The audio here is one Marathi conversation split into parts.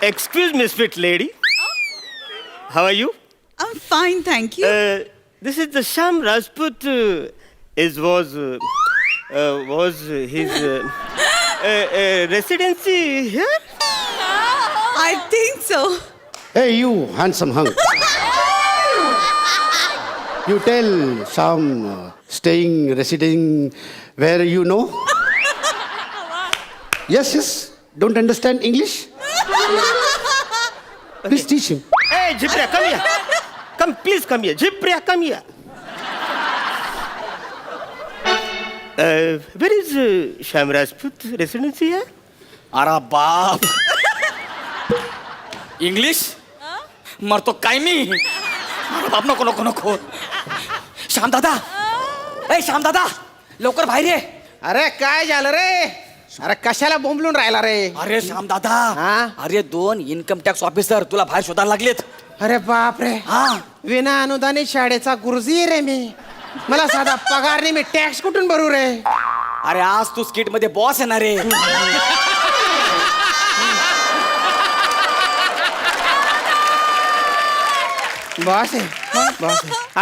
Excuse me, sweet lady. How are you? I'm fine, thank you. This is the Sham Rajput. Was his residency here? I think so. Hey, you handsome hunk. You tell some residing where you know? Yes. Don't understand English? Please teach him. Hey, Jipriya, come here. Please come here. Jipriya, come here. Where is Sham Rajput residency here? अरे बाप इंग्लिश मरतो काय मी अरे बाप नको नको नको श्याम दादा लवकर बाहेर ये अरे काय झालं रे अरे कशाला बोंबलून राहिला रे अरे श्याम दादा हा? अरे 2 इन्कम टॅक्स ऑफिसर तुला बाहेर शोधायला लागलेत अरे बाप रे हा विना अनुदानित शाळेचा गुरुजी रे मी मला साधा पगार नाही मी टॅक्स कुठून भरू रे अरे आज तू स्किट मध्ये बॉस आहे ना रे बॉस आहे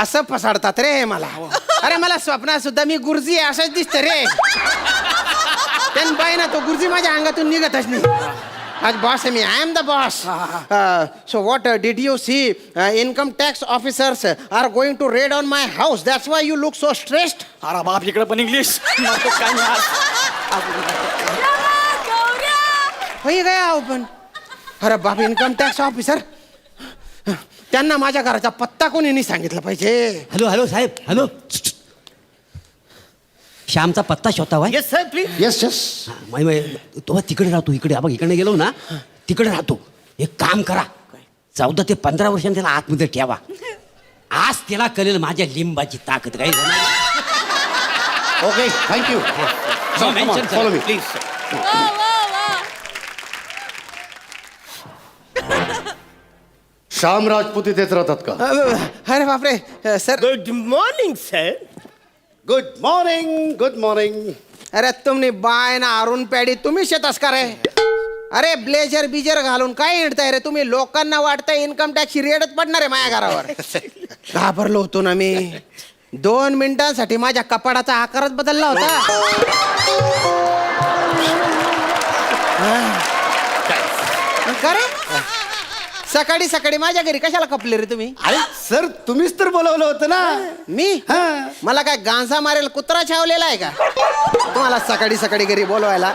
असं पसाडतात रे मला अरे मला स्वप्नात सुद्धा मी गुरुजी आहे असंच दिसतं रे त्यान बाई ना तो गुरुजी माझ्या अंगातून निघतच नाही आज बॉस आहे मी I am the boss so what did you see income tax officers are going to raid on my house that's why you look so stressed अरे बाप इकडे पण इंग्लिश मरतो काय नाही आज होई गया ओपन अरे बाप इन्कम टॅक्स ऑफिसर त्यांना माझ्या घराचा पत्ता कोणी नाही सांगितलं पाहिजे हॅलो साहेब हॅलो श्यामचा पत्ता शोधावा Yes, sir, please. Yes. तो तिकडे राहतो इकडे बघ इकडे गेलो ना तिकडे राहतो एक काम करा 14 ते 15 वर्षांनी त्याला आतमध्ये ठेवा आज त्याला कळेल माझ्या लिंबाची ताकद काय Okay, thank you. Come on, follow me. Please. Shyam Rajput इथेच राहतात का? अरे बापरे sir Good morning, sir. Good morning. अरे तुम्ही बाय ना अरुण पॅडी तुम्ही शेतास का रे अरे ब्लेजर बिजर घालून काय हिंडताय रे तुम्ही लोकांना वाटतंय इन्कम टॅक्सची रेडच पडणार आहे माझ्या घरावर घाबरलो होतो ना मी 2 मिनिटांसाठी माझ्या कपाडाचा आकारच बदलला होता का रे सकाळी सकाळी माझ्या घरी कशाला कपले रे तुम्ही अरे सर तुम्हीच तर बोलवलं होतं ना. मी मला काय गांजा मारेल कुत्रा छावलेला आहे का तुम्हाला सकाळी सकाळी घरी बोलवायला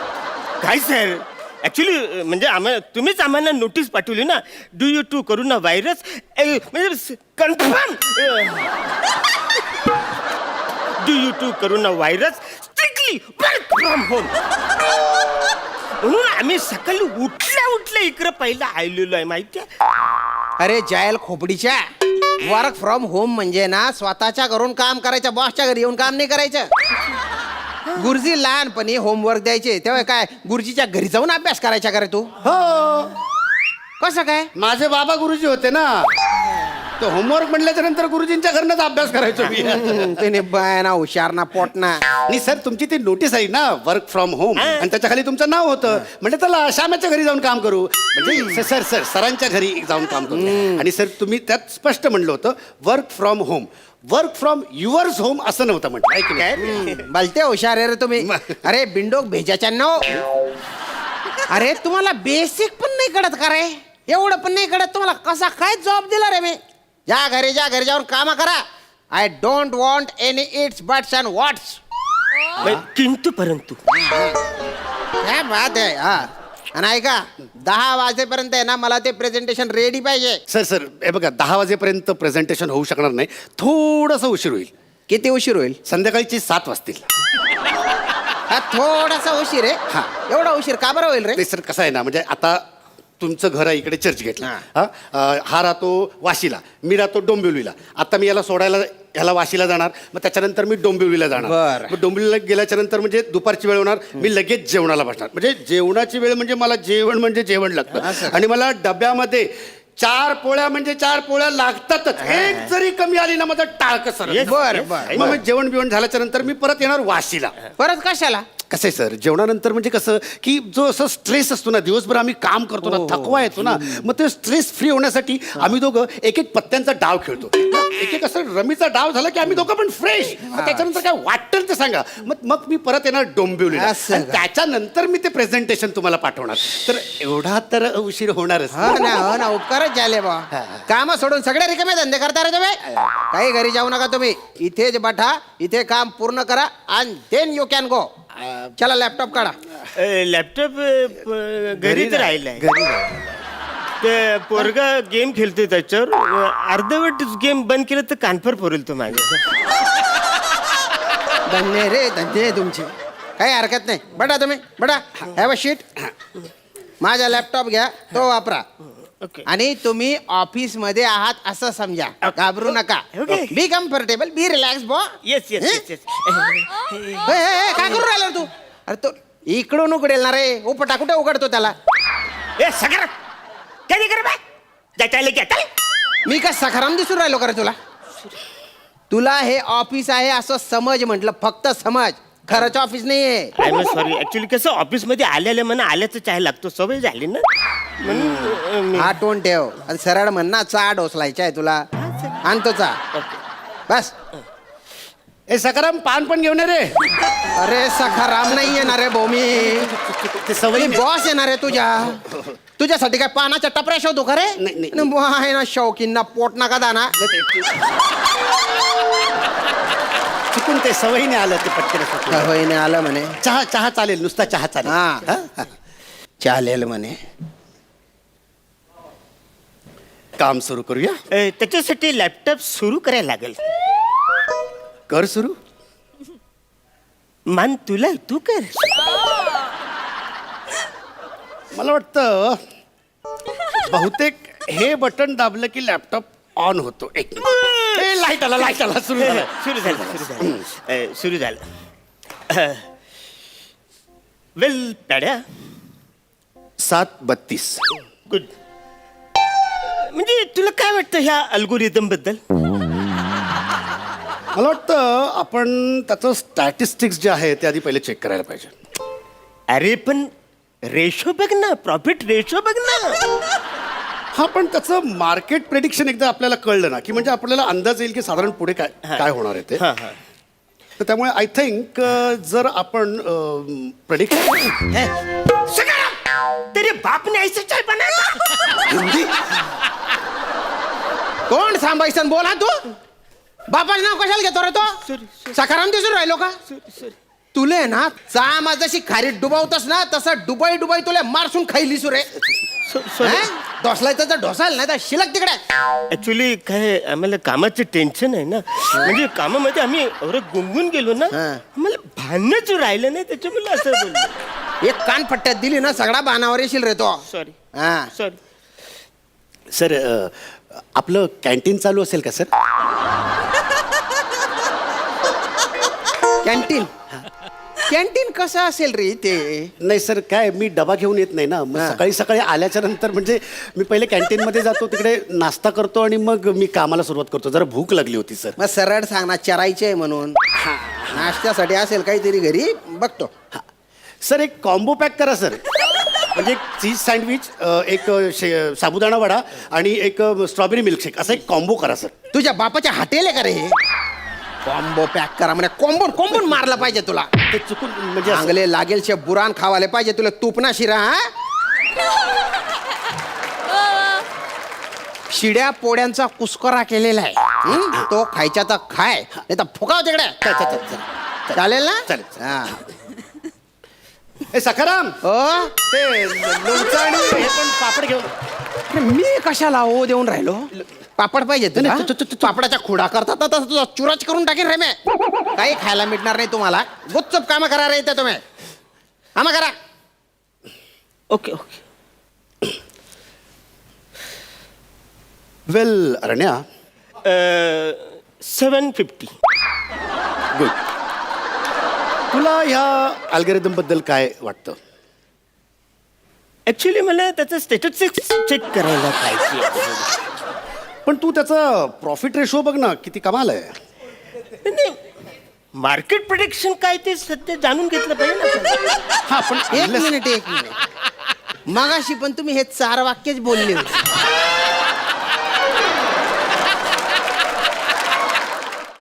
काय सर ऍक्च्युली म्हणजे तुम्हीच आम्हाला नोटीस पाठवली ना due to corona virus म्हणजे confirm due to corona virus strictly work from home म्हणून आम्ही सकाळी उठल्या इकडे पहिला आलेलो आहे माहिती अरे जायल खोपडीच्या वर्क फ्रॉम होम म्हणजे ना स्वतःच्या घरून काम करायचं बॉसच्या घरी येऊन काम नाही करायचं गुरुजी लहानपणी होमवर्क द्यायचे तेव्हा काय गुरुजीच्या घरी जाऊन अभ्यास करायचा का रे तू हो कसं काय माझे बाबा गुरुजी होते ना तो होमवर्क म्हटल्याच्या नंतर गुरुजींच्या घरनच अभ्यास करायचो मी. त्याने बाय ना हुशार ना पोट ना आणि सर तुमची ती नोटीस आहे ना वर्क फ्रॉम होम आणि त्याच्या खाली तुमचं नाव होतं म्हणजे त्याला श्यामाच्या घरी जाऊन काम करू म्हणजे सरांच्या घरी जाऊन काम करू आणि सर तुम्ही त्यात स्पष्ट म्हणलं होतं वर्क फ्रॉम युअर्स होम असं नव्हतं म्हटलं आहे की नाही? भलते हुशार आहे रे तुम्ही अरे बिंडोक भेजाच्या नो अरे तुम्हाला बेसिक पण नाही कळत का रे एवढं पण नाही कळत तुम्हाला कसा काय जॉब दिला रे मी ज्या घरी जाऊन काम करा I don't want any ifs buts and whats किंतु परंतु काय बात आहे हा आणि ऐका 10 वाजेपर्यंत आहे ना मला ते प्रेझेंटेशन रेडी पाहिजे सर हे बघा 10 वाजेपर्यंत प्रेझेंटेशन होऊ शकणार नाही थोडंसं उशीर होईल किती उशीर होईल संध्याकाळची 7 वाजतील हा थोडासा उशीर आहे हा. एवढा उशीर का बरं होईल रे नाही सर कसं आहे ना म्हणजे आता तुमचं घर आहे इकडे चर्च घेतला हा राहतो वाशीला मी राहतो डोंबिवलीला आता मी याला सोडायला ह्याला वाशीला जाणार मग त्याच्यानंतर मी डोंबिवलीला जाणार बरं. मग डोंबिवलीला गेल्याच्या नंतर म्हणजे दुपारची वेळ होणार मी लगेच जेवणाला बसणार म्हणजे जेवणाची वेळ म्हणजे मला जेवण म्हणजे जेवण लागतं आणि मला डब्यामध्ये 4 पोळ्या म्हणजे 4 पोळ्या लागतातच एक जरी कमी आली ना माझं टाळकं सर बरं मग जेवण बिवण झाल्याच्या नंतर मी परत येणार वाशीला परत कशाला कसं आहे सर, जेवणानंतर म्हणजे कसं की जो असं स्ट्रेस असतो ना, दिवसभर आम्ही काम करतो ना, थकवा येतो ना, मग ते स्ट्रेस फ्री होण्यासाठी आम्ही दोघं एक एक पत्त्यांचा डाव खेळतो. एक एक असं रमीचा डाव झाला की आम्ही दोघं पण फ्रेश. मग त्याच्यानंतर काय वाटेल ते सांगा. मग मी परत येणार डोंबिवलीला असं आणि का? त्याच्यानंतर मी ते प्रेझेंटेशन तुम्हाला पाठवणार. तर एवढा तर उशीर होणारच. हो ना उपकारच झाले बा. काम सोडून सगळे रिकामे धंदे करता रे तुम्ही. काही घरी जाऊ नका तुम्ही, इथेच बठा, इथे काम पूर्ण करा आणि देन यू कॅन गो. चला लॅपटॉप काढा. लॅपटॉप घरीच राहिलाय. घरी ते पोरगा गेम खेळतोय त्याच्यावर. अर्धवट गेम बंद केलं तर कानफर फोरेल तो माझ्या. धन्य रे धन्य तुमचे, काही हरकत नाही. बडा तुम्ही बडा, हॅव अ शीट. माझा लॅपटॉप घ्या, तो वापरा. ओके. आणि तुम्ही ऑफिस मध्ये आहात असं समजा. घाबरू नका. Okay. Be comfortable, be relax बॉ. Yes yes yes yes. काय करू राहिला तू? अरे तो इकडून उघडेल ना रे. उपटा कुठे उघडतो त्याला? ए सगर काय नाही कर बाय. जायला की आता मी काय सखाराम दिसून राहिलो का रे तुला? तुला हे ऑफिस आहे असं समज म्हटलं, फक्त समज. खरंच ऑफिस नाहीये. I am sorry. ऍक्च्युली कसं ऑफिसमध्ये आल्याला म्हणा आल्याचं चाय लागतो, सवय झाली ना म्हणून मी. हा टोन ठेव आणि सरळ म्हण ना, चा ढोसलायचा आहे तुला. आणतो चा. बस. ए सकाराम, पान पण घेऊन ये रे. अरे सखाराम नाही येणार रे भोमी. ते सवयी बॉस येणार आहे तुझ्यासाठी काय पानाच्या टपऱ्या शोधू का रे? नाही. आहे ना शौकींना पोट नका दाना. चुकून ते सवयीने आलं ते पटकन. होईने आलं म्हणे. चहा चालेल, नुसता चहा चालेल. हा. चालेल म्हणे. काम सुरू करूया. त्याच्यासाठी लॅपटॉप सुरू करायला लागेल. कर सुरू. मान तुला, तू कर. मला वाटतं बहुतेक हे बटन दाबलं की लॅपटॉप ऑन होतो. एक लाईट आला सुरू झालं. सुरू झालं. वेल पॅड्या. 7:32. गुड. म्हणजे तुला काय वाटतं ह्या अल्गोरिदम बद्दल? मला वाटतं आपण त्याचं स्टॅटिस्टिक्स जे आहे ते आधी पहिले चेक करायला पाहिजे. अरे पण रेशो बघ ना, प्रॉफिट रेशो बघ ना. हा, पण त्याचं मार्केट प्रेडिक्शन एकदा आपल्याला कळलं ना की म्हणजे आपल्याला अंदाज येईल की साधारण पुढे काय होणार आहे ते. हा हा. तर त्यामुळे आय थिंक जर आपण प्रेडिक्शन तेरे बाप ने ऐसे चाय बनाया. हिंदी कोण सांभाळसन बोला तू? बापाचं नाव कशाला घेतो रे तो? सखाराम दिसून राहिलो का? तुले ना चामा जशी खारीत डुबावतस ना, तसं डुबाई तुला मारसून खाईली सुरे. ढोसलायचं तर ढोसाल, नाही तर शिलक तिकडे. ऍक्च्युली काय आम्हाला कामाचं टेन्शन आहे ना. म्हणजे कामामध्ये आम्ही एवढं गुंगून गेलो ना, आम्हाला भानच राहिलं नाही, त्याच्यामुळे असं बोललो. एक कान फट्ट्यात दिली ना, सगळा बाणावर येशील रे तो. सॉरी हा. सॉरी. सर, आपलं कॅन्टीन चालू असेल का सर? कॅन्टीन कसं असेल रे ते? नाही सर, काय मी डबा घेऊन येत नाही ना. मग सकाळी आल्याच्या नंतर म्हणजे मी पहिले कॅन्टीनमध्ये जातो, तिकडे नाश्ता करतो आणि मग मी कामाला सुरुवात करतो. जरा भूक लागली होती सर. मग सरळ सांग ना, चरायचे म्हणून. नाश्त्यासाठी असेल काहीतरी घरी, बघतो. सर, एक कॉम्बो पॅक करा सर. म्हणजे एक चीज सँडविच, एक साबुदाणा वडा आणि एक स्ट्रॉबेरी मिल्कशेक, असा एक कॉम्बो करा सर. तुझ्या बापाच्या हॉटेल आहे का रे हे? कॉम्बो पॅक करा म्हणजे कोंबून मारला पाहिजे तुला. ते चुकून म्हणजे असं- चांगले लागेल शे बुरान खावाले पाहिजे तुला. तूप ना शिरा. हा, शिड्या पोड्यांचा कुस्करा केलेला आहे. तो खायचा तर खाय, नाही तर फुकाव तिकडे. चालेल ना? चालेल. हा. ए सखाराम, ओ, ते लोणचं आणि हे पण पापड घेऊन. अरे मी कशाला हो देऊन राहिलो? पापड पाहिजे तुला? पापडाचा खुडा करतात तर तुझा चुराच करून टाकेन रे मी. काही खायला मिळणार नाही तुम्हाला. गुपचूप कामं करा रे इथे तुम्ही. कामं करा. Okay okay. Well Aranya, 750. Good. तुला ह्या अल्गोरिदम बद्दल काय वाटतं? ऍक्च्युली मला त्याचं स्टेटस चेक करायला पाहिजे. पण तू त्याचा प्रॉफिट रेशो बघ ना, किती कमाल आहे. नाही, मार्केट प्रोडिक्शन काय ते सध्या जाणून घेतलं पाहिजे ना. हा पण एक मिनिट मगाशी पण तुम्ही हे 4 वाक्यच बोलले होते